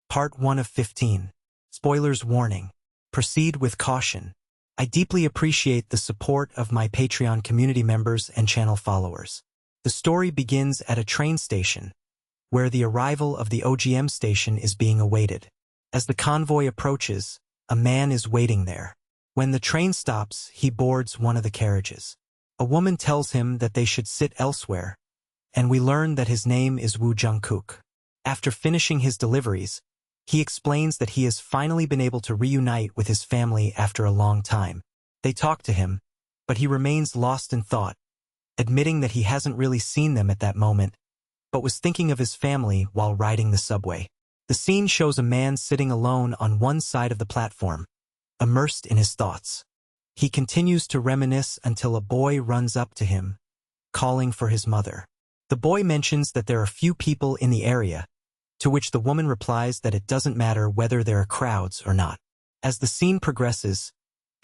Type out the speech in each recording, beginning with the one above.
Part 1 of 15. Spoilers warning. Proceed with caution. I deeply appreciate the support of my Patreon community members and channel followers. The story begins at a train station, where the arrival of the OGM station is being awaited. As the convoy approaches, a man is waiting there. When the train stops, he boards one of the carriages. A woman tells him that they should sit elsewhere, and we learn that his name is Woo Jung-kook. After finishing his deliveries, he explains that he has finally been able to reunite with his family after a long time. They talk to him, but he remains lost in thought, admitting that he hasn't really seen them at that moment, but was thinking of his family while riding the subway. The scene shows a man sitting alone on one side of the platform, immersed in his thoughts. He continues to reminisce until a boy runs up to him, calling for his mother. The boy mentions that there are few people in the area, to which the woman replies that it doesn't matter whether there are crowds or not. As the scene progresses,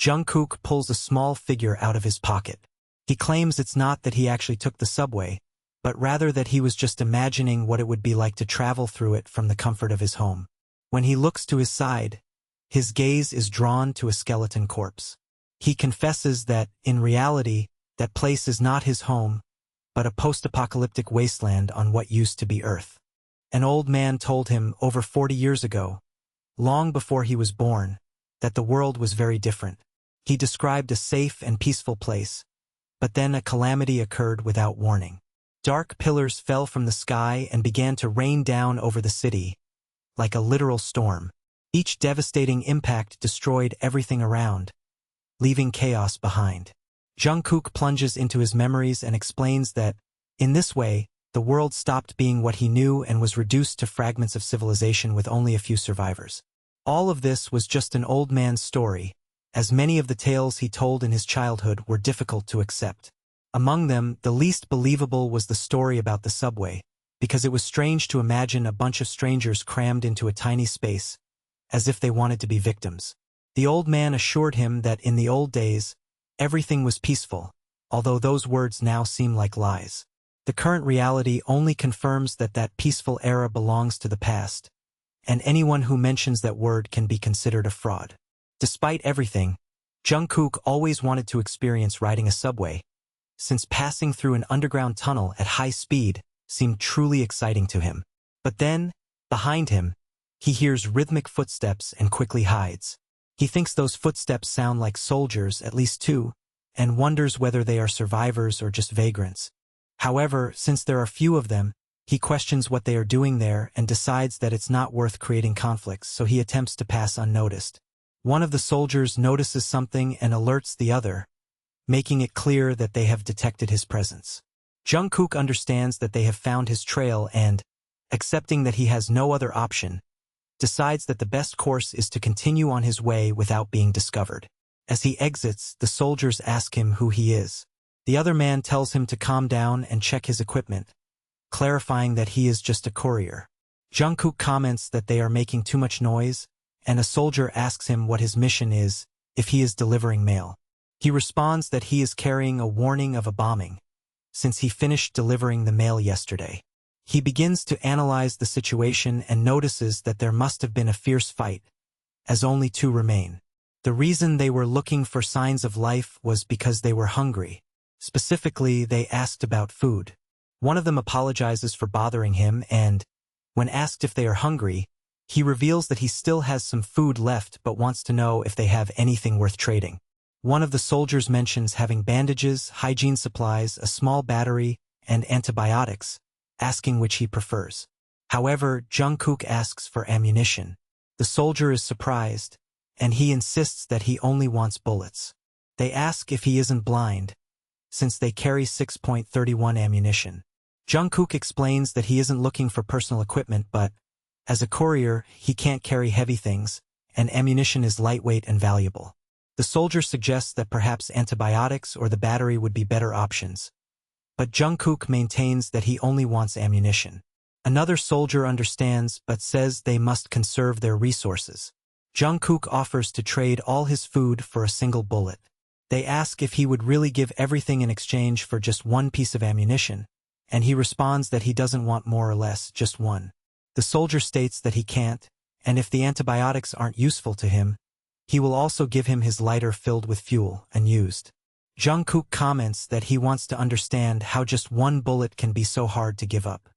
Jung-kook pulls a small figure out of his pocket. He claims it's not that he actually took the subway, but rather that he was just imagining what it would be like to travel through it from the comfort of his home. When he looks to his side, his gaze is drawn to a skeleton corpse. He confesses that, in reality, that place is not his home, but a post-apocalyptic wasteland on what used to be Earth. An old man told him over 40 years ago, long before he was born, that the world was very different. He described a safe and peaceful place, but then a calamity occurred without warning. Dark pillars fell from the sky and began to rain down over the city, like a literal storm. Each devastating impact destroyed everything around, leaving chaos behind. Jung-kook plunges into his memories and explains that, in this way, the world stopped being what he knew and was reduced to fragments of civilization with only a few survivors. All of this was just an old man's story, as many of the tales he told in his childhood were difficult to accept. Among them, the least believable was the story about the subway, because it was strange to imagine a bunch of strangers crammed into a tiny space, as if they wanted to be victims. The old man assured him that in the old days, everything was peaceful, although those words now seem like lies. The current reality only confirms that that peaceful era belongs to the past, and anyone who mentions that word can be considered a fraud. Despite everything, Jung-kook always wanted to experience riding a subway, since passing through an underground tunnel at high speed seemed truly exciting to him. But then, behind him, he hears rhythmic footsteps and quickly hides. He thinks those footsteps sound like soldiers, at least two, and wonders whether they are survivors or just vagrants. However, since there are few of them, he questions what they are doing there and decides that it's not worth creating conflicts, so he attempts to pass unnoticed. One of the soldiers notices something and alerts the other, making it clear that they have detected his presence. Jung-kook understands that they have found his trail and, accepting that he has no other option, decides that the best course is to continue on his way without being discovered. As he exits, the soldiers ask him who he is. The other man tells him to calm down and check his equipment, clarifying that he is just a courier. Jung-kook comments that they are making too much noise, and a soldier asks him what his mission is, if he is delivering mail. He responds that he is carrying a warning of a bombing, since he finished delivering the mail yesterday. He begins to analyze the situation and notices that there must have been a fierce fight, as only two remain. The reason they were looking for signs of life was because they were hungry. Specifically, they asked about food. One of them apologizes for bothering him and, when asked if they are hungry, he reveals that he still has some food left but wants to know if they have anything worth trading. One of the soldiers mentions having bandages, hygiene supplies, a small battery, and antibiotics, asking which he prefers. However, Jung-kook asks for ammunition. The soldier is surprised, and he insists that he only wants bullets. They ask if he isn't blind, since they carry 6.31 ammunition. Jung-kook explains that he isn't looking for personal equipment, but, as a courier, he can't carry heavy things, and ammunition is lightweight and valuable. The soldier suggests that perhaps antibiotics or the battery would be better options, but Jung-kook maintains that he only wants ammunition. Another soldier understands but says they must conserve their resources. Jung-kook offers to trade all his food for a single bullet. They ask if he would really give everything in exchange for just one piece of ammunition, and he responds that he doesn't want more or less, just one. The soldier states that he can't, and if the antibiotics aren't useful to him, he will also give him his lighter filled with fuel, unused. Jungkook comments that he wants to understand how just one bullet can be so hard to give up.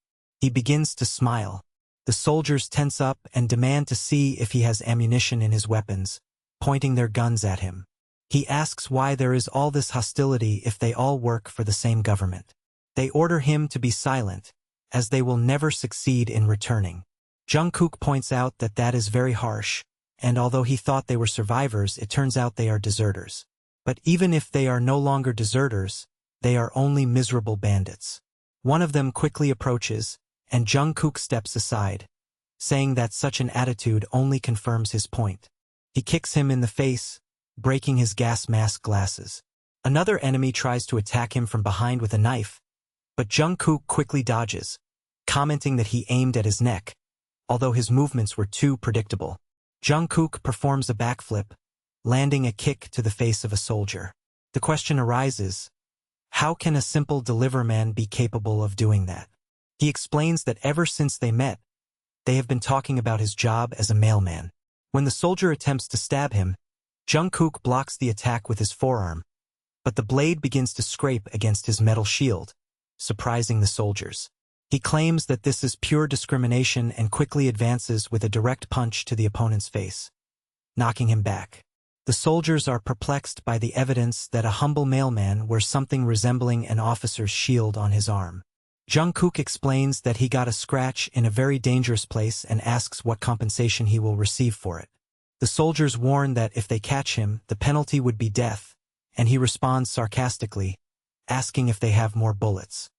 He begins to smile. The soldiers tense up and demand to see if he has ammunition in his weapons, pointing their guns at him. He asks why there is all this hostility if they all work for the same government. They order him to be silent, as they will never succeed in returning. Jungkook points out that that is very harsh, and although he thought they were survivors, it turns out they are deserters. But even if they are no longer deserters, they are only miserable bandits. One of them quickly approaches, and Jungkook steps aside, saying that such an attitude only confirms his point. He kicks him in the face, breaking his gas mask glasses. Another enemy tries to attack him from behind with a knife, but Jungkook quickly dodges, commenting that he aimed at his neck, although his movements were too predictable. Jungkook performs a backflip, landing a kick to the face of a soldier. The question arises, how can a simple deliverman be capable of doing that? He explains that ever since they met, they have been talking about his job as a mailman. When the soldier attempts to stab him, Jungkook blocks the attack with his forearm, but the blade begins to scrape against his metal shield, surprising the soldiers. He claims that this is pure discrimination and quickly advances with a direct punch to the opponent's face, knocking him back. The soldiers are perplexed by the evidence that a humble mailman wears something resembling an officer's shield on his arm. Jungkook explains that he got a scratch in a very dangerous place and asks what compensation he will receive for it. The soldiers warn that if they catch him, the penalty would be death, and he responds sarcastically, asking if they have more bullets.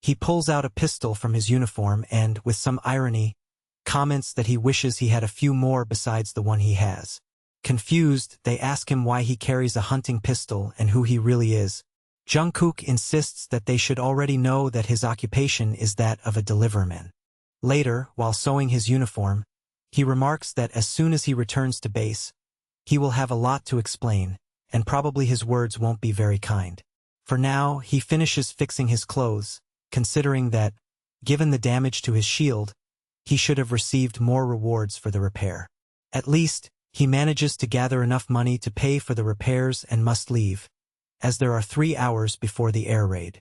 He pulls out a pistol from his uniform and, with some irony, comments that he wishes he had a few more besides the one he has. Confused, they ask him why he carries a hunting pistol and who he really is. Jungkook insists that they should already know that his occupation is that of a deliverman. Later, while sewing his uniform, he remarks that as soon as he returns to base, he will have a lot to explain, and probably his words won't be very kind. For now, he finishes fixing his clothes, considering that, given the damage to his shield, he should have received more rewards for the repair. At least, he manages to gather enough money to pay for the repairs and must leave, as there are 3 hours before the air raid.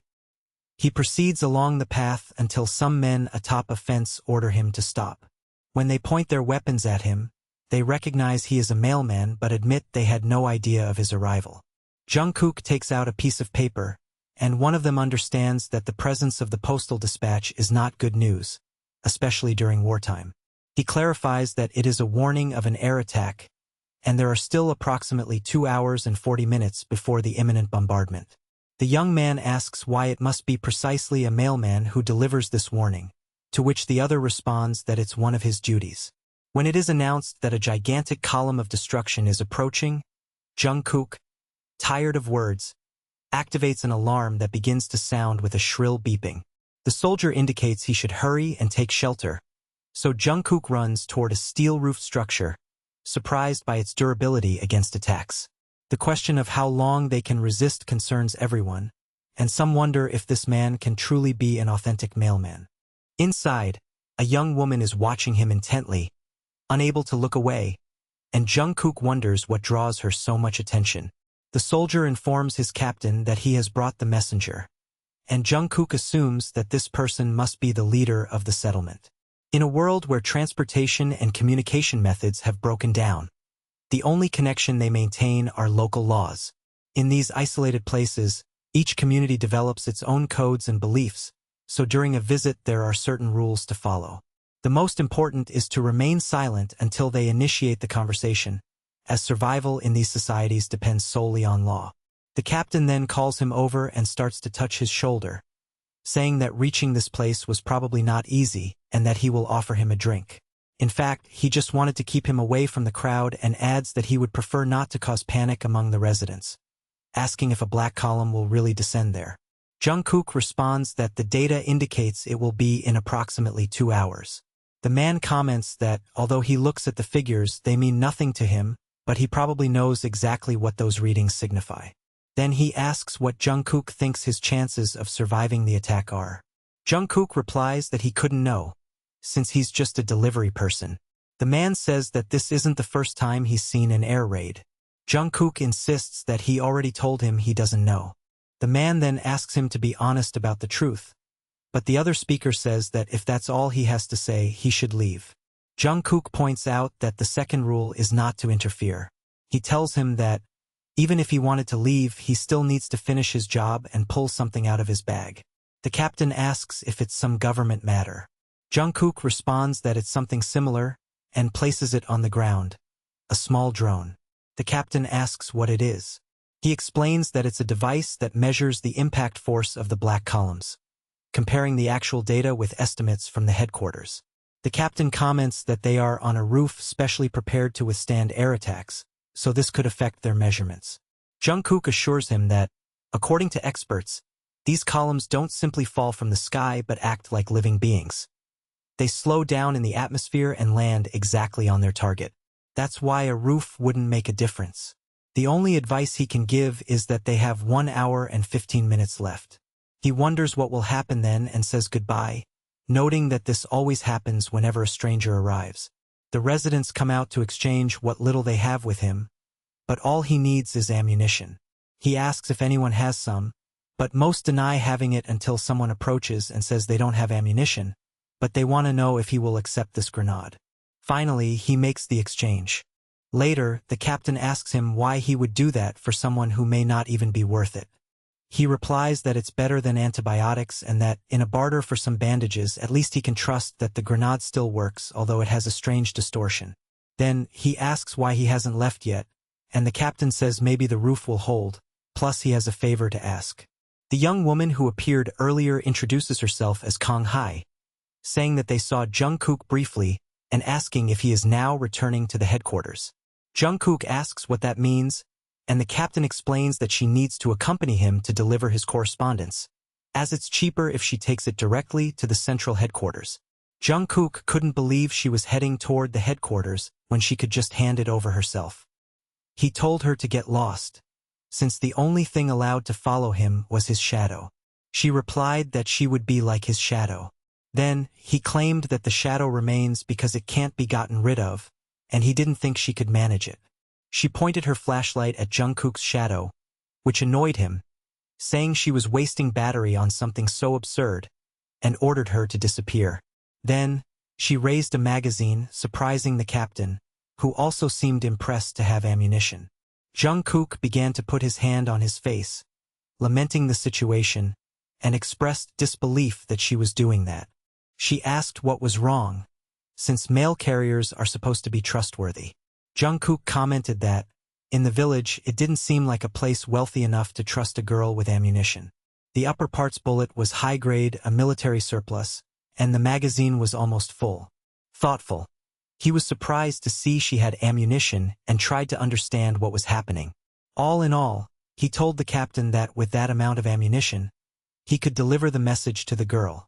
He proceeds along the path until some men atop a fence order him to stop. When they point their weapons at him, they recognize he is a mailman but admit they had no idea of his arrival. Jungkook takes out a piece of paper, and one of them understands that the presence of the postal dispatch is not good news, especially during wartime. He clarifies that it is a warning of an air attack, and there are still approximately 2 hours and 40 minutes before the imminent bombardment. The young man asks why it must be precisely a mailman who delivers this warning, to which the other responds that it's one of his duties. When it is announced that a gigantic column of destruction is approaching, Jungkook, tired of words, activates an alarm that begins to sound with a shrill beeping. The soldier indicates he should hurry and take shelter, so Jungkook runs toward a steel-roofed structure, surprised by its durability against attacks. The question of how long they can resist concerns everyone, and some wonder if this man can truly be an authentic mailman. Inside, a young woman is watching him intently, unable to look away, and Jungkook wonders what draws her so much attention. The soldier informs his captain that he has brought the messenger, and Jungkook assumes that this person must be the leader of the settlement. In a world where transportation and communication methods have broken down, the only connection they maintain are local laws. In these isolated places, each community develops its own codes and beliefs, so during a visit there are certain rules to follow. The most important is to remain silent until they initiate the conversation, as survival in these societies depends solely on law. The captain then calls him over and starts to touch his shoulder, saying that reaching this place was probably not easy and that he will offer him a drink. In fact, he just wanted to keep him away from the crowd and adds that he would prefer not to cause panic among the residents, asking if a black column will really descend there. Jungkook responds that the data indicates it will be in approximately 2 hours. The man comments that, although he looks at the figures, they mean nothing to him, but he probably knows exactly what those readings signify. Then he asks what Jungkook thinks his chances of surviving the attack are. Jungkook replies that he couldn't know, since he's just a delivery person. The man says that this isn't the first time he's seen an air raid. Jungkook insists that he already told him he doesn't know. The man then asks him to be honest about the truth, but the other speaker says that if that's all he has to say, he should leave. Jungkook points out that the second rule is not to interfere. He tells him that, even if he wanted to leave, he still needs to finish his job and pull something out of his bag. The captain asks if it's some government matter. Jungkook responds that it's something similar, and places it on the ground. A small drone. The captain asks what it is. He explains that it's a device that measures the impact force of the black columns, comparing the actual data with estimates from the headquarters. The captain comments that they are on a roof specially prepared to withstand air attacks, so this could affect their measurements. Jungkook assures him that, according to experts, these columns don't simply fall from the sky but act like living beings. They slow down in the atmosphere and land exactly on their target. That's why a roof wouldn't make a difference. The only advice he can give is that they have 1 hour and 15 minutes left. He wonders what will happen then and says goodbye, noting that this always happens whenever a stranger arrives. The residents come out to exchange what little they have with him, but all he needs is ammunition. He asks if anyone has some, but most deny having it until someone approaches and says they don't have ammunition, but they want to know if he will accept this grenade. Finally, he makes the exchange. Later, the captain asks him why he would do that for someone who may not even be worth it. He replies that it's better than antibiotics and that, in a barter for some bandages, at least he can trust that the grenade still works, although it has a strange distortion. Then, he asks why he hasn't left yet, and the captain says maybe the roof will hold, plus he has a favor to ask. The young woman who appeared earlier introduces herself as Kang Hai, saying that they saw Jungkook briefly and asking if he is now returning to the headquarters. Jungkook asks what that means, and the captain explains that she needs to accompany him to deliver his correspondence, as it's cheaper if she takes it directly to the central headquarters. Jungkook couldn't believe she was heading toward the headquarters when she could just hand it over herself. He told her to get lost, since the only thing allowed to follow him was his shadow. She replied that she would be like his shadow. Then, he claimed that the shadow remains because it can't be gotten rid of, and he didn't think she could manage it. She pointed her flashlight at Jungkook's shadow, which annoyed him, saying she was wasting battery on something so absurd, and ordered her to disappear. Then, she raised a magazine, surprising the captain, who also seemed impressed to have ammunition. Jungkook began to put his hand on his face, lamenting the situation, and expressed disbelief that she was doing that. She asked what was wrong, since mail carriers are supposed to be trustworthy. Jungkook commented that, in the village, it didn't seem like a place wealthy enough to trust a girl with ammunition. The upper part's bullet was high-grade, a military surplus, and the magazine was almost full. Thoughtful. He was surprised to see she had ammunition and tried to understand what was happening. All in all, he told the captain that with that amount of ammunition, he could deliver the message to the girl.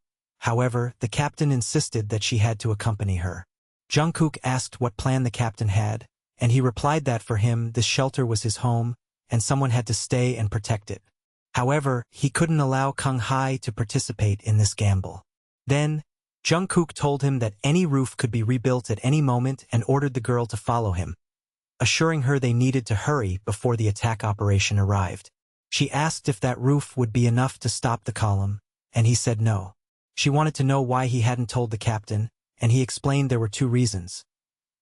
However, the captain insisted that she had to accompany her. Jungkook asked what plan the captain had, and he replied that for him this shelter was his home, and someone had to stay and protect it. However, he couldn't allow Kang Hai to participate in this gamble. Then, Jungkook told him that any roof could be rebuilt at any moment and ordered the girl to follow him, assuring her they needed to hurry before the attack operation arrived. She asked if that roof would be enough to stop the column, and he said no. She wanted to know why he hadn't told the captain, and he explained there were 2 reasons.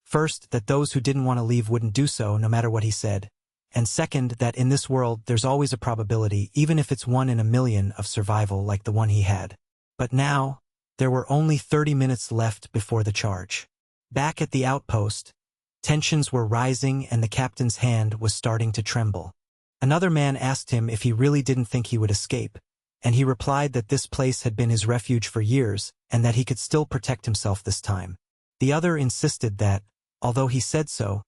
First, that those who didn't want to leave wouldn't do so no matter what he said, and second, that in this world there's always a probability, even if it's 1 in a million, of survival like the one he had. But now, there were only 30 minutes left before the charge. Back at the outpost, tensions were rising and the captain's hand was starting to tremble. Another man asked him if he really didn't think he would escape, and he replied that this place had been his refuge for years and that he could still protect himself this time. The other insisted that, although he said so,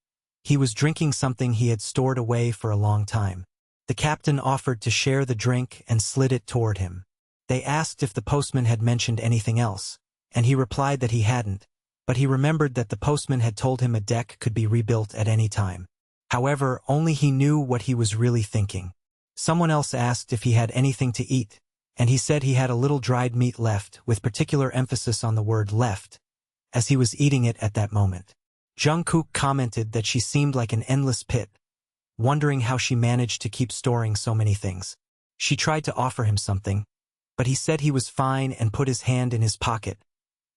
he was drinking something he had stored away for a long time. The captain offered to share the drink and slid it toward him. They asked if the postman had mentioned anything else, and he replied that he hadn't, but he remembered that the postman had told him a deck could be rebuilt at any time. However, only he knew what he was really thinking. Someone else asked if he had anything to eat, and he said he had a little dried meat left, with particular emphasis on the word left, as he was eating it at that moment. Jungkook commented that she seemed like an endless pit, wondering how she managed to keep storing so many things. She tried to offer him something, but he said he was fine and put his hand in his pocket,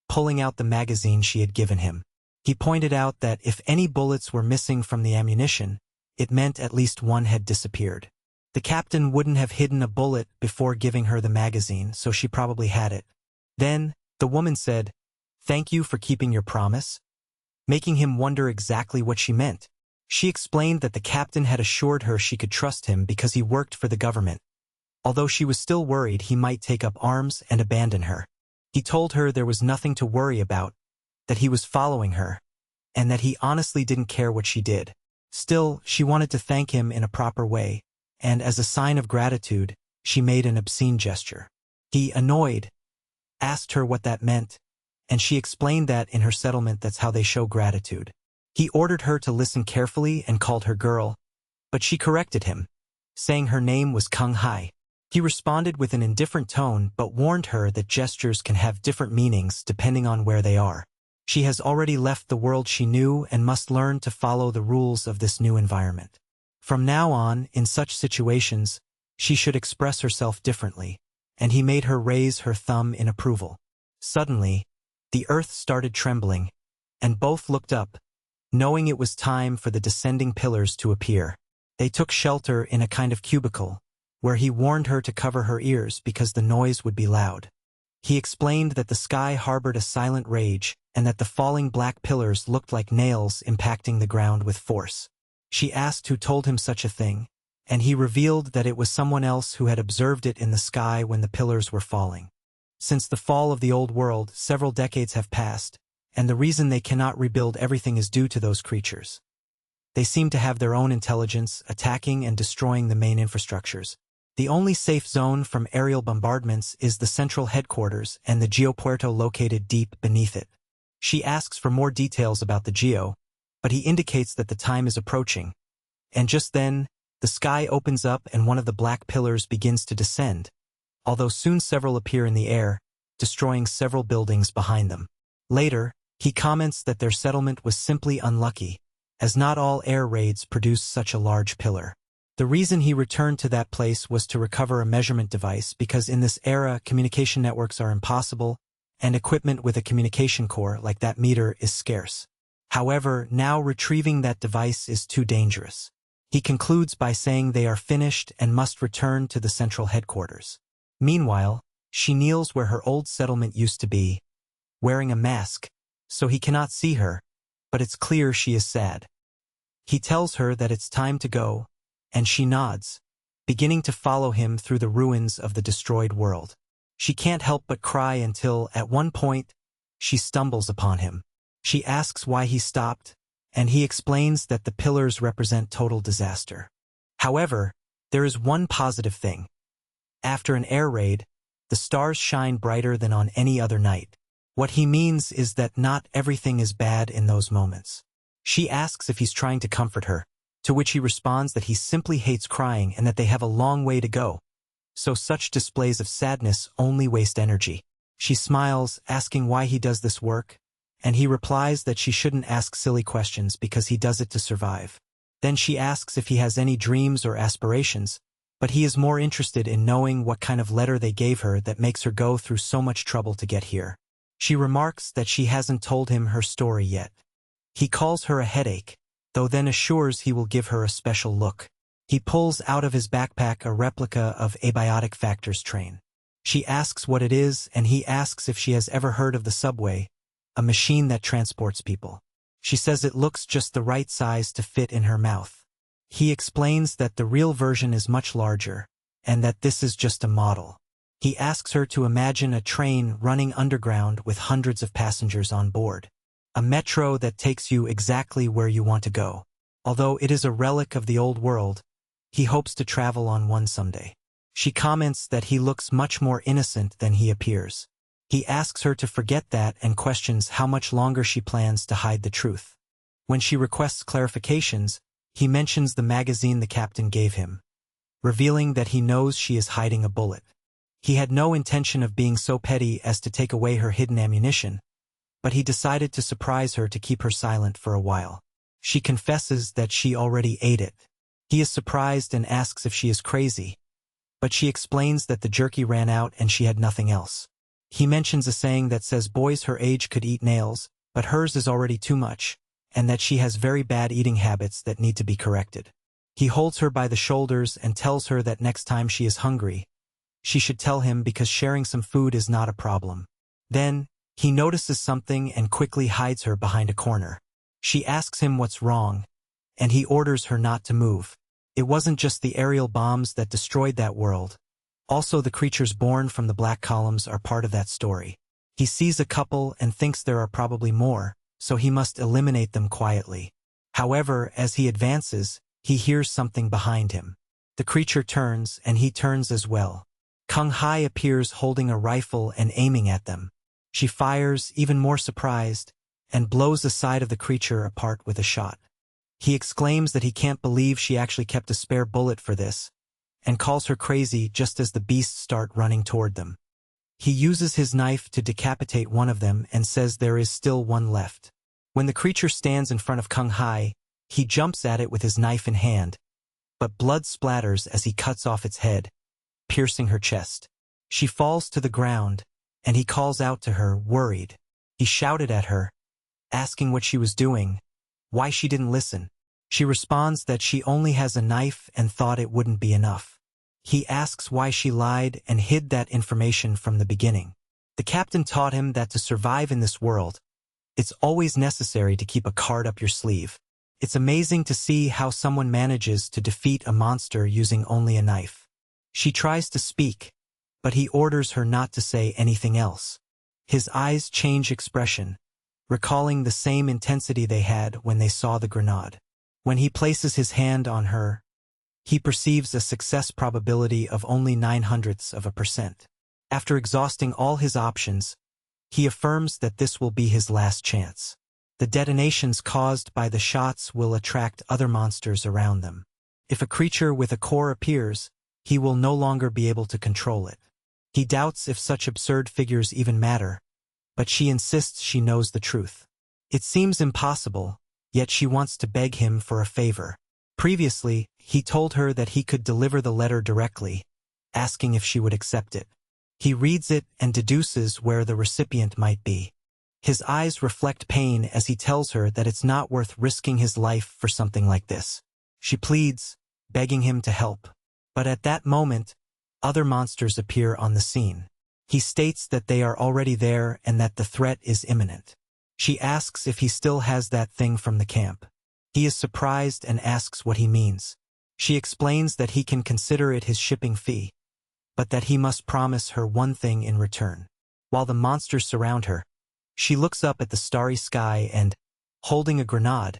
pulling out the magazine she had given him. He pointed out that if any bullets were missing from the ammunition, it meant at least one had disappeared. The captain wouldn't have hidden a bullet before giving her the magazine, so she probably had it. Then, the woman said, "Thank you for keeping your promise," making him wonder exactly what she meant. She explained that the captain had assured her she could trust him because he worked for the government, although she was still worried he might take up arms and abandon her. He told her there was nothing to worry about, that he was following her, and that he honestly didn't care what she did. Still, she wanted to thank him in a proper way, and as a sign of gratitude, she made an obscene gesture. He, annoyed, asked her what that meant, and she explained that in her settlement that's how they show gratitude. He ordered her to listen carefully and called her girl, but she corrected him, saying her name was Kung Hai. He responded with an indifferent tone but warned her that gestures can have different meanings depending on where they are. She has already left the world she knew and must learn to follow the rules of this new environment. From now on, in such situations, she should express herself differently, and he made her raise her thumb in approval. Suddenly, the earth started trembling, and both looked up, knowing it was time for the descending pillars to appear. They took shelter in a kind of cubicle, where he warned her to cover her ears because the noise would be loud. He explained that the sky harbored a silent rage and that the falling black pillars looked like nails impacting the ground with force. She asked who told him such a thing, and he revealed that it was someone else who had observed it in the sky when the pillars were falling. Since the fall of the old world, several decades have passed, and the reason they cannot rebuild everything is due to those creatures. They seem to have their own intelligence, attacking and destroying the main infrastructures. The only safe zone from aerial bombardments is the central headquarters and the geopuerto located deep beneath it. She asks for more details about the geo, but he indicates that the time is approaching. And just then, the sky opens up and one of the black pillars begins to descend, although soon several appear in the air, destroying several buildings behind them. Later, he comments that their settlement was simply unlucky, as not all air raids produce such a large pillar. The reason he returned to that place was to recover a measurement device because in this era communication networks are impossible and equipment with a communication core like that meter is scarce. However, now retrieving that device is too dangerous. He concludes by saying they are finished and must return to the central headquarters. Meanwhile, she kneels where her old settlement used to be, wearing a mask, so he cannot see her, but it's clear she is sad. He tells her that it's time to go, and she nods, beginning to follow him through the ruins of the destroyed world. She can't help but cry until, at one point, she stumbles upon him. She asks why he stopped, and he explains that the pillars represent total disaster. However, there is one positive thing. After an air raid, the stars shine brighter than on any other night. What he means is that not everything is bad in those moments. She asks if he's trying to comfort her, to which he responds that he simply hates crying and that they have a long way to go. So such displays of sadness only waste energy. She smiles, asking why he does this work, and he replies that she shouldn't ask silly questions because he does it to survive. Then she asks if he has any dreams or aspirations, but he is more interested in knowing what kind of letter they gave her that makes her go through so much trouble to get here. She remarks that she hasn't told him her story yet. He calls her a headache, though then assures he will give her a special look. He pulls out of his backpack a replica of Abiotic Factor's train. She asks what it is, and he asks if she has ever heard of the subway, a machine that transports people. She says it looks just the right size to fit in her mouth. He explains that the real version is much larger, and that this is just a model. He asks her to imagine a train running underground with hundreds of passengers on board. A metro that takes you exactly where you want to go. Although it is a relic of the old world, he hopes to travel on one someday. She comments that he looks much more innocent than he appears. He asks her to forget that and questions how much longer she plans to hide the truth. When she requests clarifications, he mentions the magazine the captain gave him, revealing that he knows she is hiding a bullet. He had no intention of being so petty as to take away her hidden ammunition, but he decided to surprise her to keep her silent for a while. She confesses that she already ate it. He is surprised and asks if she is crazy, but she explains that the jerky ran out and she had nothing else. He mentions a saying that says boys her age could eat nails, but hers is already too much, and that she has very bad eating habits that need to be corrected. He holds her by the shoulders and tells her that next time she is hungry, she should tell him because sharing some food is not a problem. Then, he notices something and quickly hides her behind a corner. She asks him what's wrong, and he orders her not to move. It wasn't just the aerial bombs that destroyed that world. Also, the creatures born from the black columns are part of that story. He sees a couple and thinks there are probably more, so he must eliminate them quietly. However, as he advances, he hears something behind him. The creature turns, and he turns as well. Kung Hai appears holding a rifle and aiming at them. She fires, even more surprised, and blows the side of the creature apart with a shot. He exclaims that he can't believe she actually kept a spare bullet for this, and calls her crazy just as the beasts start running toward them. He uses his knife to decapitate one of them and says there is still one left. When the creature stands in front of Kung Hai, he jumps at it with his knife in hand, but blood splatters as he cuts off its head, piercing her chest. She falls to the ground, and he calls out to her, worried. He shouted at her, asking what she was doing, why she didn't listen. She responds that she only has a knife and thought it wouldn't be enough. He asks why she lied and hid that information from the beginning. The captain taught him that to survive in this world, it's always necessary to keep a card up your sleeve. It's amazing to see how someone manages to defeat a monster using only a knife. She tries to speak, but he orders her not to say anything else. His eyes change expression, recalling the same intensity they had when they saw the grenade. When he places his hand on her, he perceives a success probability of only 0.09%. After exhausting all his options, he affirms that this will be his last chance. The detonations caused by the shots will attract other monsters around them. If a creature with a core appears, he will no longer be able to control it. He doubts if such absurd figures even matter, but she insists she knows the truth. It seems impossible, yet she wants to beg him for a favor. Previously, he told her that he could deliver the letter directly, asking if she would accept it. He reads it and deduces where the recipient might be. His eyes reflect pain as he tells her that it's not worth risking his life for something like this. She pleads, begging him to help. But at that moment, other monsters appear on the scene. He states that they are already there and that the threat is imminent. She asks if he still has that thing from the camp. He is surprised and asks what he means. She explains that he can consider it his shipping fee, but that he must promise her one thing in return. While the monsters surround her, she looks up at the starry sky and, holding a grenade,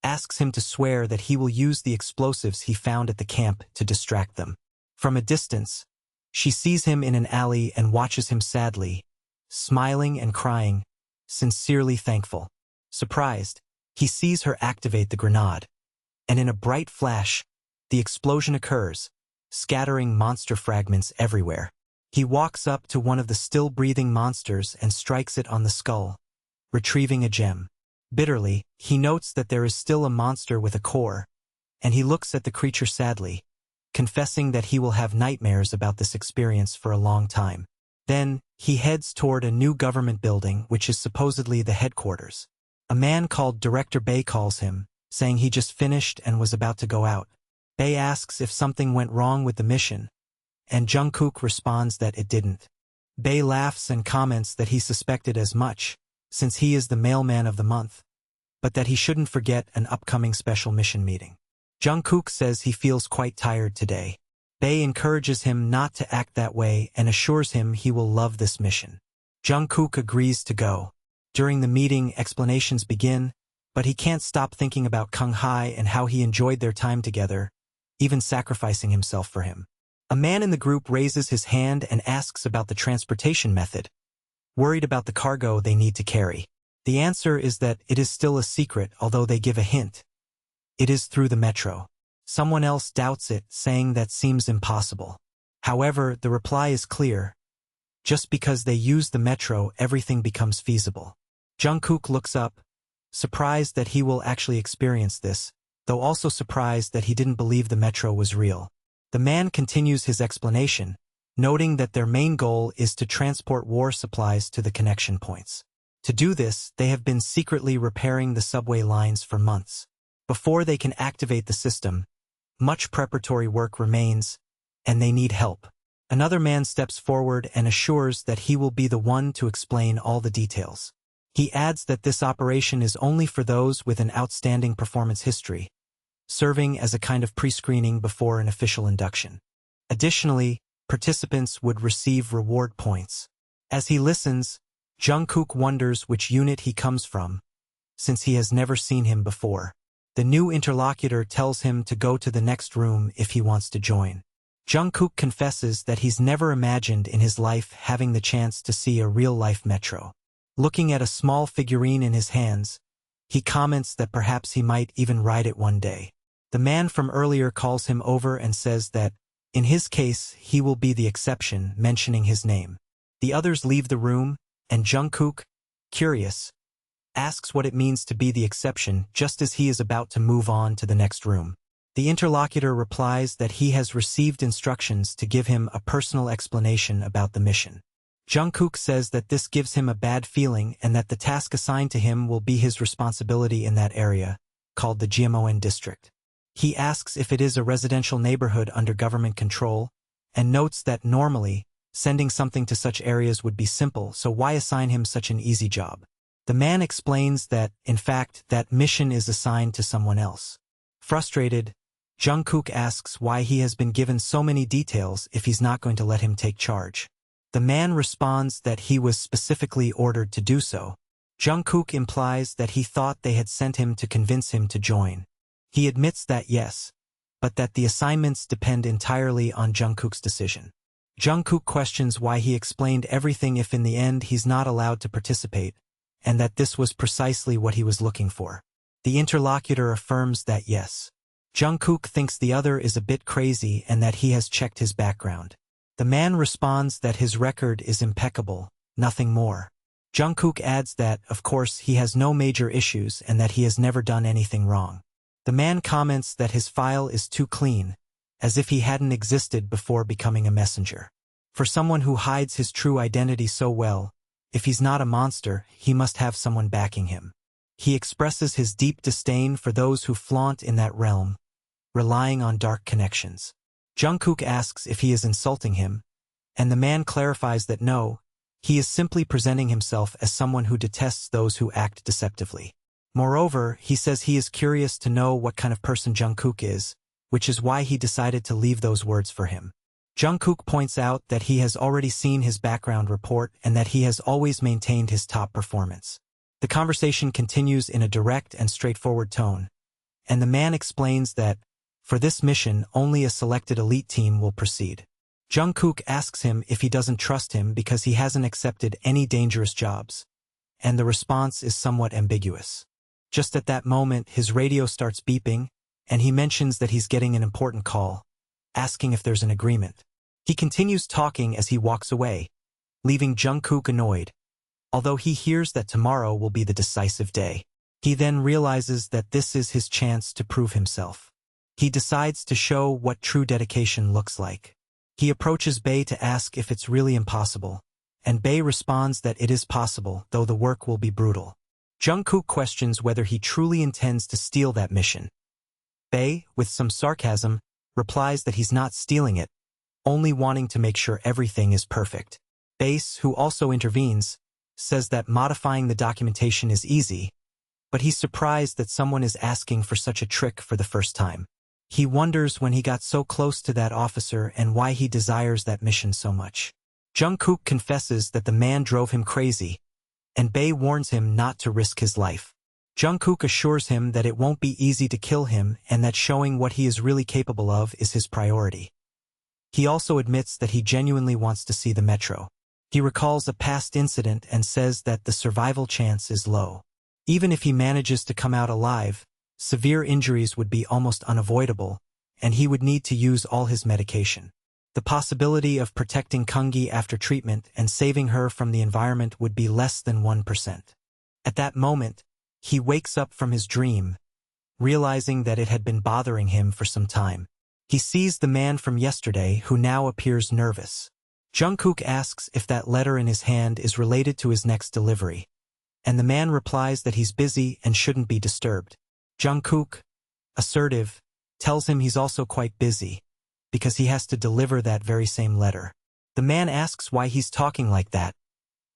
asks him to swear that he will use the explosives he found at the camp to distract them. From a distance, she sees him in an alley and watches him sadly, smiling and crying, sincerely thankful. Surprised, he sees her activate the grenade, and in a bright flash, the explosion occurs, scattering monster fragments everywhere. He walks up to one of the still-breathing monsters and strikes it on the skull, retrieving a gem. Bitterly, he notes that there is still a monster with a core, and he looks at the creature sadly, confessing that he will have nightmares about this experience for a long time. Then, he heads toward a new government building which is supposedly the headquarters. A man called Director Bay calls him, saying he just finished and was about to go out. Bay asks if something went wrong with the mission, and Jungkook responds that it didn't. Bay laughs and comments that he suspected as much, since he is the mailman of the month, but that he shouldn't forget an upcoming special mission meeting. Jungkook says he feels quite tired today. Bay encourages him not to act that way and assures him he will love this mission. Jungkook agrees to go. During the meeting, explanations begin, but he can't stop thinking about Kung Hai and how he enjoyed their time together, even sacrificing himself for him. A man in the group raises his hand and asks about the transportation method, worried about the cargo they need to carry. The answer is that it is still a secret, although they give a hint. It is through the metro. Someone else doubts it, saying that seems impossible. However, the reply is clear. Just because they use the metro, everything becomes feasible. Jungkook looks up, surprised that he will actually experience this, though also surprised that he didn't believe the metro was real. The man continues his explanation, noting that their main goal is to transport war supplies to the connection points. To do this, they have been secretly repairing the subway lines for months. Before they can activate the system, much preparatory work remains, and they need help. Another man steps forward and assures that he will be the one to explain all the details. He adds that this operation is only for those with an outstanding performance history, serving as a kind of pre-screening before an official induction. Additionally, participants would receive reward points. As he listens, Jungkook wonders which unit he comes from, since he has never seen him before. The new interlocutor tells him to go to the next room if he wants to join. Jungkook confesses that he's never imagined in his life having the chance to see a real-life metro. Looking at a small figurine in his hands, he comments that perhaps he might even ride it one day. The man from earlier calls him over and says that, in his case, he will be the exception, mentioning his name. The others leave the room, and Jungkook, curious, asks what it means to be the exception just as he is about to move on to the next room. The interlocutor replies that he has received instructions to give him a personal explanation about the mission. Jungkook says that this gives him a bad feeling and that the task assigned to him will be his responsibility in that area, called the Gyeomon district. He asks if it is a residential neighborhood under government control, and notes that normally, sending something to such areas would be simple, so why assign him such an easy job? The man explains that, in fact, that mission is assigned to someone else. Frustrated, Jungkook asks why he has been given so many details if he's not going to let him take charge. The man responds that he was specifically ordered to do so. Jungkook implies that he thought they had sent him to convince him to join. He admits that yes, but that the assignments depend entirely on Jungkook's decision. Jungkook questions why he explained everything if in the end he's not allowed to participate, and that this was precisely what he was looking for. The interlocutor affirms that yes. Jungkook thinks the other is a bit crazy and that he has checked his background. The man responds that his record is impeccable, nothing more. Jungkook adds that, of course, he has no major issues and that he has never done anything wrong. The man comments that his file is too clean, as if he hadn't existed before becoming a messenger. For someone who hides his true identity so well, if he's not a monster, he must have someone backing him. He expresses his deep disdain for those who flaunt in that realm, relying on dark connections. Jungkook asks if he is insulting him, and the man clarifies that no, he is simply presenting himself as someone who detests those who act deceptively. Moreover, he says he is curious to know what kind of person Jungkook is, which is why he decided to leave those words for him. Jungkook points out that he has already seen his background report and that he has always maintained his top performance. The conversation continues in a direct and straightforward tone, and the man explains that, for this mission, only a selected elite team will proceed. Jungkook asks him if he doesn't trust him because he hasn't accepted any dangerous jobs, and the response is somewhat ambiguous. Just at that moment, his radio starts beeping, and he mentions that he's getting an important call, asking if there's an agreement. He continues talking as he walks away, leaving Jungkook annoyed, although he hears that tomorrow will be the decisive day. He then realizes that this is his chance to prove himself. He decides to show what true dedication looks like. He approaches Bae to ask if it's really impossible, and Bae responds that it is possible, though the work will be brutal. Jungkook questions whether he truly intends to steal that mission. Bae, with some sarcasm, replies that he's not stealing it, only wanting to make sure everything is perfect. Bae, who also intervenes, says that modifying the documentation is easy, but he's surprised that someone is asking for such a trick for the first time. He wonders when he got so close to that officer and why he desires that mission so much. Jungkook confesses that the man drove him crazy, and Bae warns him not to risk his life. Jungkook assures him that it won't be easy to kill him and that showing what he is really capable of is his priority. He also admits that he genuinely wants to see the metro. He recalls a past incident and says that the survival chance is low. Even if he manages to come out alive, severe injuries would be almost unavoidable, and he would need to use all his medication. The possibility of protecting Kungi after treatment and saving her from the environment would be less than 1%. At that moment, he wakes up from his dream, realizing that it had been bothering him for some time. He sees the man from yesterday who now appears nervous. Jungkook asks if that letter in his hand is related to his next delivery, and the man replies that he's busy and shouldn't be disturbed. Jungkook, assertive, tells him he's also quite busy, because he has to deliver that very same letter. The man asks why he's talking like that,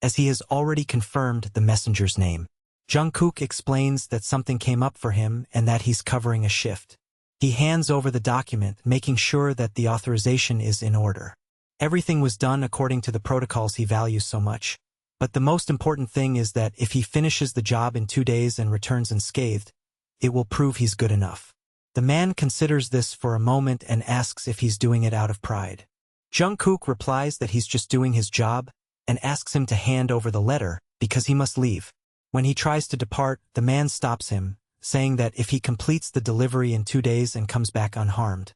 as he has already confirmed the messenger's name. Jungkook explains that something came up for him and that he's covering a shift. He hands over the document, making sure that the authorization is in order. Everything was done according to the protocols he values so much, but the most important thing is that if he finishes the job in 2 days and returns unscathed, it will prove he's good enough. The man considers this for a moment and asks if he's doing it out of pride. Jungkook replies that he's just doing his job and asks him to hand over the letter because he must leave. When he tries to depart, the man stops him, saying that if he completes the delivery in 2 days and comes back unharmed.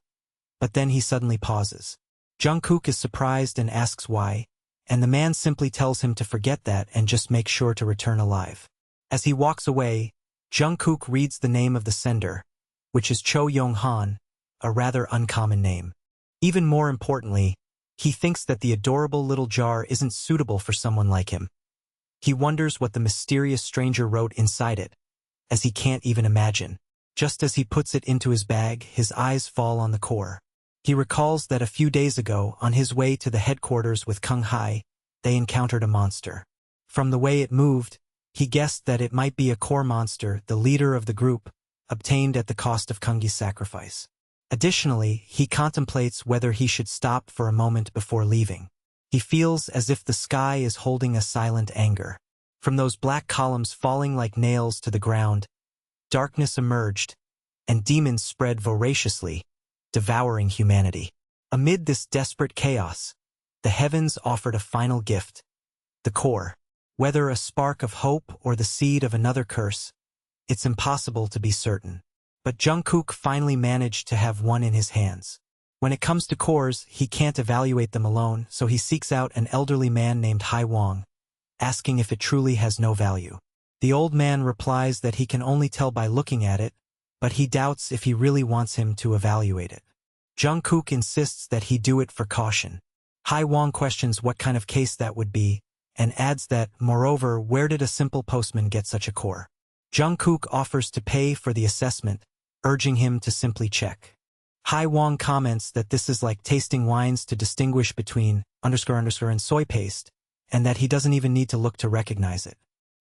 But then he suddenly pauses. Jungkook is surprised and asks why, and the man simply tells him to forget that and just make sure to return alive. As he walks away, Jungkook reads the name of the sender, which is Cho Yong-han, a rather uncommon name. Even more importantly, he thinks that the adorable little jar isn't suitable for someone like him. He wonders what the mysterious stranger wrote inside it, as he can't even imagine. Just as he puts it into his bag, his eyes fall on the core. He recalls that a few days ago, on his way to the headquarters with Kung Hai, they encountered a monster. From the way it moved, he guessed that it might be a core monster, the leader of the group, obtained at the cost of Kungi's sacrifice. Additionally, he contemplates whether he should stop for a moment before leaving. He feels as if the sky is holding a silent anger. From those black columns falling like nails to the ground, darkness emerged, and demons spread voraciously, devouring humanity. Amid this desperate chaos, the heavens offered a final gift, the core. Whether a spark of hope or the seed of another curse, it's impossible to be certain. But Jungkook finally managed to have one in his hands. When it comes to cores, he can't evaluate them alone, so he seeks out an elderly man named Hai Wang, asking if it truly has no value. The old man replies that he can only tell by looking at it, but he doubts if he really wants him to evaluate it. Jungkook insists that he do it for caution. Hai Wang questions what kind of case that would be, and adds that, moreover, where did a simple postman get such a core? Jungkook offers to pay for the assessment, urging him to simply check. Hai Wang comments that this is like tasting wines to distinguish between __ and soy paste, and that he doesn't even need to look to recognize it.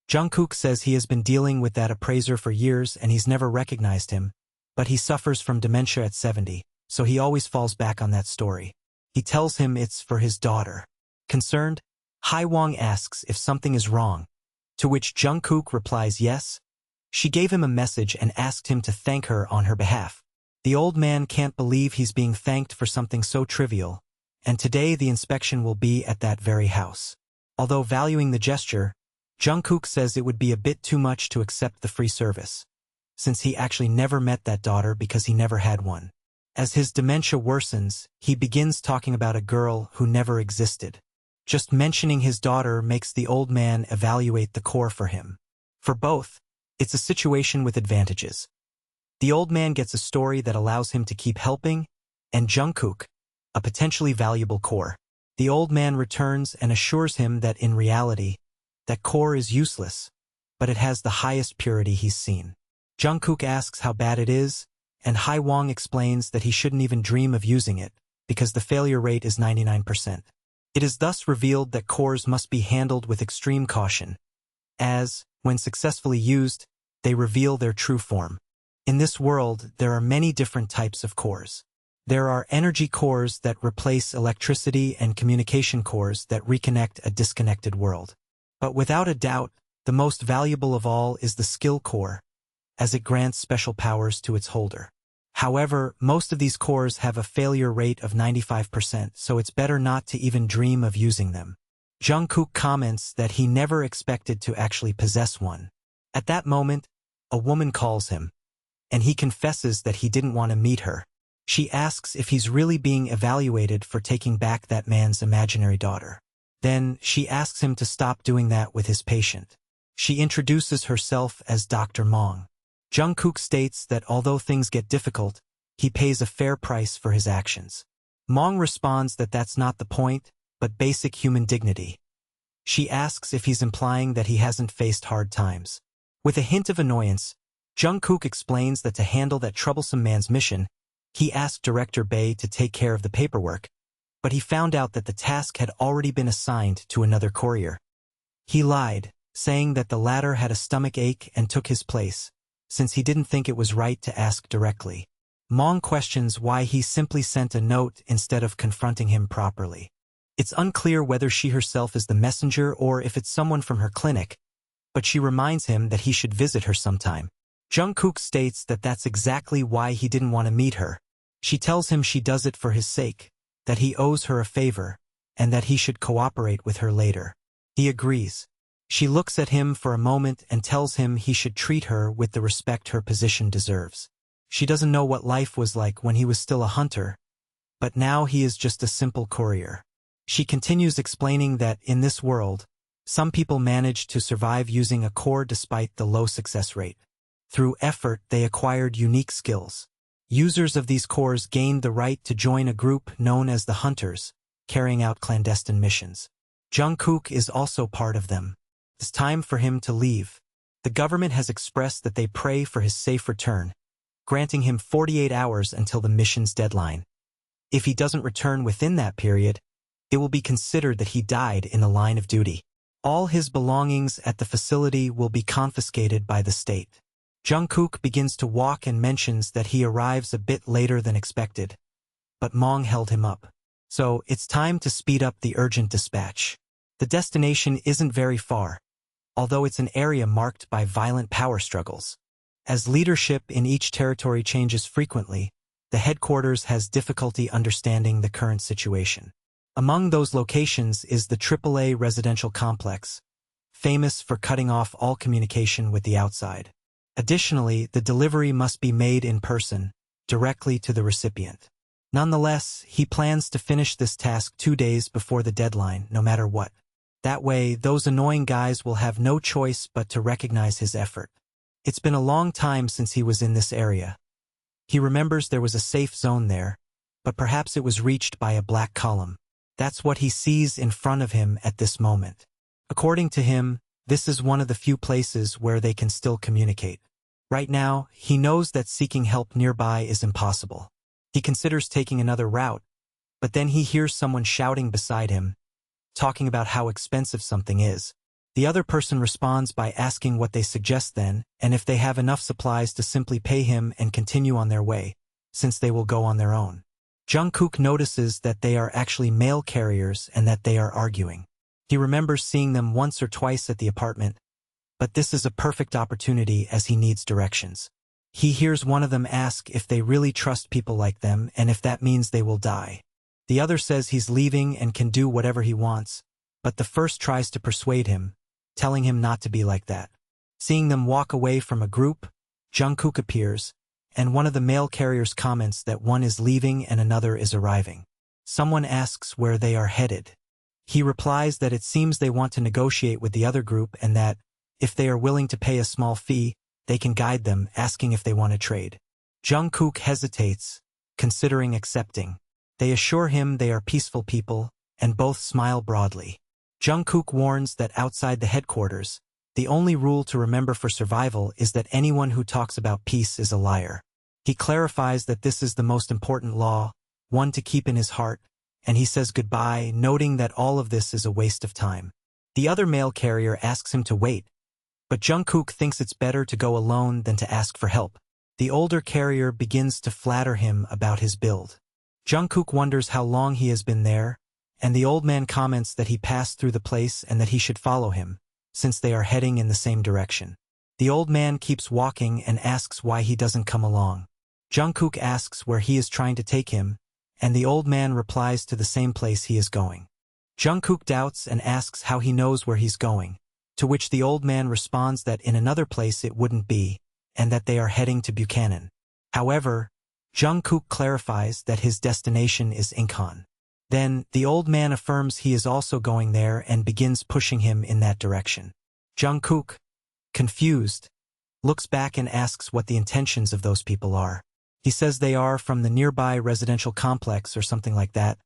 Jungkook says he has been dealing with that appraiser for years and he's never recognized him, but he suffers from dementia at 70, so he always falls back on that story. He tells him it's for his daughter. Concerned, Hai Wang asks if something is wrong, to which Jungkook replies yes. She gave him a message and asked him to thank her on her behalf. The old man can't believe he's being thanked for something so trivial, and today the inspection will be at that very house. Although valuing the gesture, Jungkook says it would be a bit too much to accept the free service, since he actually never met that daughter because he never had one. As his dementia worsens, he begins talking about a girl who never existed. Just mentioning his daughter makes the old man evaluate the core for him. For both, it's a situation with advantages. The old man gets a story that allows him to keep helping, and Jungkook, a potentially valuable core. The old man returns and assures him that in reality, that core is useless, but it has the highest purity he's seen. Jungkook asks how bad it is, and Hai Wang explains that he shouldn't even dream of using it, because the failure rate is 99%. It is thus revealed that cores must be handled with extreme caution, as, when successfully used, they reveal their true form. In this world, there are many different types of cores. There are energy cores that replace electricity and communication cores that reconnect a disconnected world. But without a doubt, the most valuable of all is the skill core, as it grants special powers to its holder. However, most of these cores have a failure rate of 95%, so it's better not to even dream of using them. Jungkook comments that he never expected to actually possess one. At that moment, a woman calls him, and he confesses that he didn't want to meet her. She asks if he's really being evaluated for taking back that man's imaginary daughter. Then, she asks him to stop doing that with his patient. She introduces herself as Dr. Mong. Jungkook states that although things get difficult, he pays a fair price for his actions. Mong responds that that's not the point, but basic human dignity. She asks if he's implying that he hasn't faced hard times. With a hint of annoyance, Jungkook explains that to handle that troublesome man's mission, he asked Director Bae to take care of the paperwork, but he found out that the task had already been assigned to another courier. He lied, saying that the latter had a stomach ache and took his place, since he didn't think it was right to ask directly. Mong questions why he simply sent a note instead of confronting him properly. It's unclear whether she herself is the messenger or if it's someone from her clinic, but she reminds him that he should visit her sometime. Jungkook states that that's exactly why he didn't want to meet her. She tells him she does it for his sake, that he owes her a favor, and that he should cooperate with her later. He agrees. She looks at him for a moment and tells him he should treat her with the respect her position deserves. She doesn't know what life was like when he was still a hunter, but now he is just a simple courier. She continues explaining that in this world, some people manage to survive using a core despite the low success rate. Through effort, they acquired unique skills. Users of these cores gained the right to join a group known as the Hunters, carrying out clandestine missions. Jungkook is also part of them. It's time for him to leave. The government has expressed that they pray for his safe return, granting him 48 hours until the mission's deadline. If he doesn't return within that period, it will be considered that he died in the line of duty. All his belongings at the facility will be confiscated by the state. Jungkook begins to walk and mentions that he arrives a bit later than expected, but Mong held him up. So it's time to speed up the urgent dispatch. The destination isn't very far, although it's an area marked by violent power struggles. As leadership in each territory changes frequently, the headquarters has difficulty understanding the current situation. Among those locations is the AAA residential complex, famous for cutting off all communication with the outside. Additionally, the delivery must be made in person, directly to the recipient. Nonetheless, he plans to finish this task 2 days before the deadline, no matter what. That way, those annoying guys will have no choice but to recognize his effort. It's been a long time since he was in this area. He remembers there was a safe zone there, but perhaps it was reached by a black column. That's what he sees in front of him at this moment. According to him, this is one of the few places where they can still communicate. Right now, he knows that seeking help nearby is impossible. He considers taking another route, but then he hears someone shouting beside him, talking about how expensive something is. The other person responds by asking what they suggest then, and if they have enough supplies to simply pay him and continue on their way, since they will go on their own. Jungkook notices that they are actually mail carriers and that they are arguing. He remembers seeing them once or twice at the apartment, but this is a perfect opportunity as he needs directions. He hears one of them ask if they really trust people like them and if that means they will die. The other says he's leaving and can do whatever he wants, but the first tries to persuade him, telling him not to be like that. Seeing them walk away from a group, Jungkook appears, and one of the mail carriers comments that one is leaving and another is arriving. Someone asks where they are headed. He replies that it seems they want to negotiate with the other group and that, if they are willing to pay a small fee, they can guide them, asking if they want to trade. Jungkook hesitates, considering accepting. They assure him they are peaceful people, and both smile broadly. Jungkook warns that outside the headquarters, the only rule to remember for survival is that anyone who talks about peace is a liar. He clarifies that this is the most important law, one to keep in his heart, and he says goodbye, noting that all of this is a waste of time. The other mail carrier asks him to wait, but Jungkook thinks it's better to go alone than to ask for help. The older carrier begins to flatter him about his build. Jungkook wonders how long he has been there, and the old man comments that he passed through the place and that he should follow him, since they are heading in the same direction. The old man keeps walking and asks why he doesn't come along. Jungkook asks where he is trying to take him, and the old man replies to the same place he is going. Jungkook doubts and asks how he knows where he's going, to which the old man responds that in another place it wouldn't be, and that they are heading to Buchanan. However, Jungkook clarifies that his destination is Incheon. Then, the old man affirms he is also going there and begins pushing him in that direction. Jungkook, confused, looks back and asks what the intentions of those people are. He says they are from the nearby residential complex or something like that,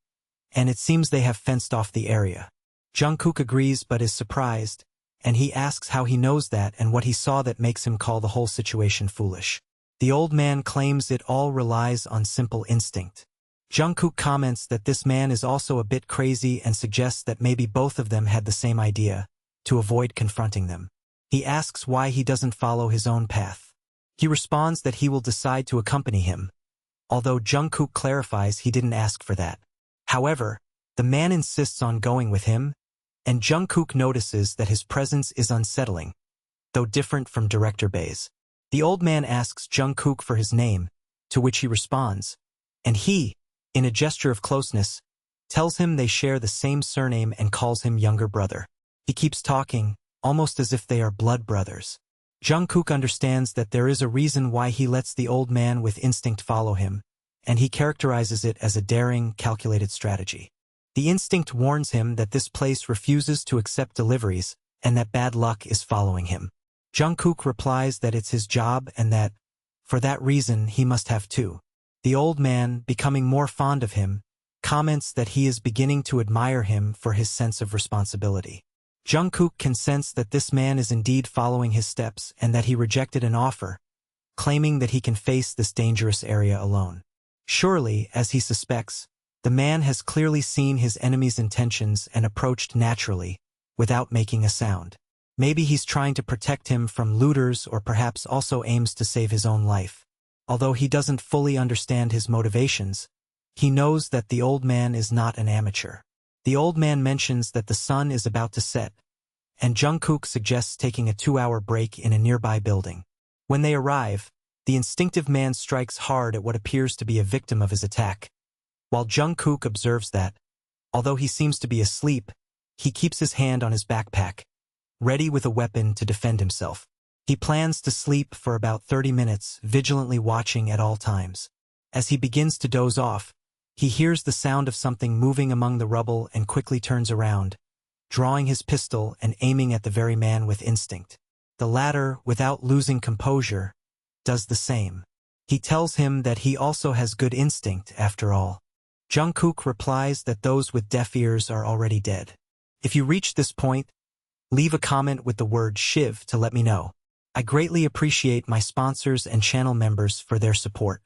and it seems they have fenced off the area. Jungkook agrees but is surprised, and he asks how he knows that and what he saw that makes him call the whole situation foolish. The old man claims it all relies on simple instinct. Jungkook comments that this man is also a bit crazy and suggests that maybe both of them had the same idea, to avoid confronting them. He asks why he doesn't follow his own path. He responds that he will decide to accompany him, although Jungkook clarifies he didn't ask for that. However, the man insists on going with him, and Jungkook notices that his presence is unsettling, though different from Director Bae's. The old man asks Jungkook for his name, to which he responds, and he, in a gesture of closeness, tells him they share the same surname and calls him younger brother. He keeps talking, almost as if they are blood brothers. Jungkook understands that there is a reason why he lets the old man with instinct follow him, and he characterizes it as a daring, calculated strategy. The instinct warns him that this place refuses to accept deliveries and that bad luck is following him. Jungkook replies that it's his job and that, for that reason, he must have two. The old man, becoming more fond of him, comments that he is beginning to admire him for his sense of responsibility. Jungkook can sense that this man is indeed following his steps and that he rejected an offer, claiming that he can face this dangerous area alone. Surely, as he suspects, the man has clearly seen his enemy's intentions and approached naturally, without making a sound. Maybe he's trying to protect him from looters or perhaps also aims to save his own life. Although he doesn't fully understand his motivations, he knows that the old man is not an amateur. The old man mentions that the sun is about to set, and Jungkook suggests taking a 2-hour break in a nearby building. When they arrive, the instinctive man strikes hard at what appears to be a victim of his attack, while Jungkook observes that, although he seems to be asleep, he keeps his hand on his backpack, ready with a weapon to defend himself. He plans to sleep for about 30 minutes, vigilantly watching at all times. As he begins to doze off, he hears the sound of something moving among the rubble and quickly turns around, drawing his pistol and aiming at the very man with instinct. The latter, without losing composure, does the same. He tells him that he also has good instinct, after all. Jungkook replies that those with deaf ears are already dead. If you reach this point, leave a comment with the word Shiv to let me know. I greatly appreciate my sponsors and channel members for their support.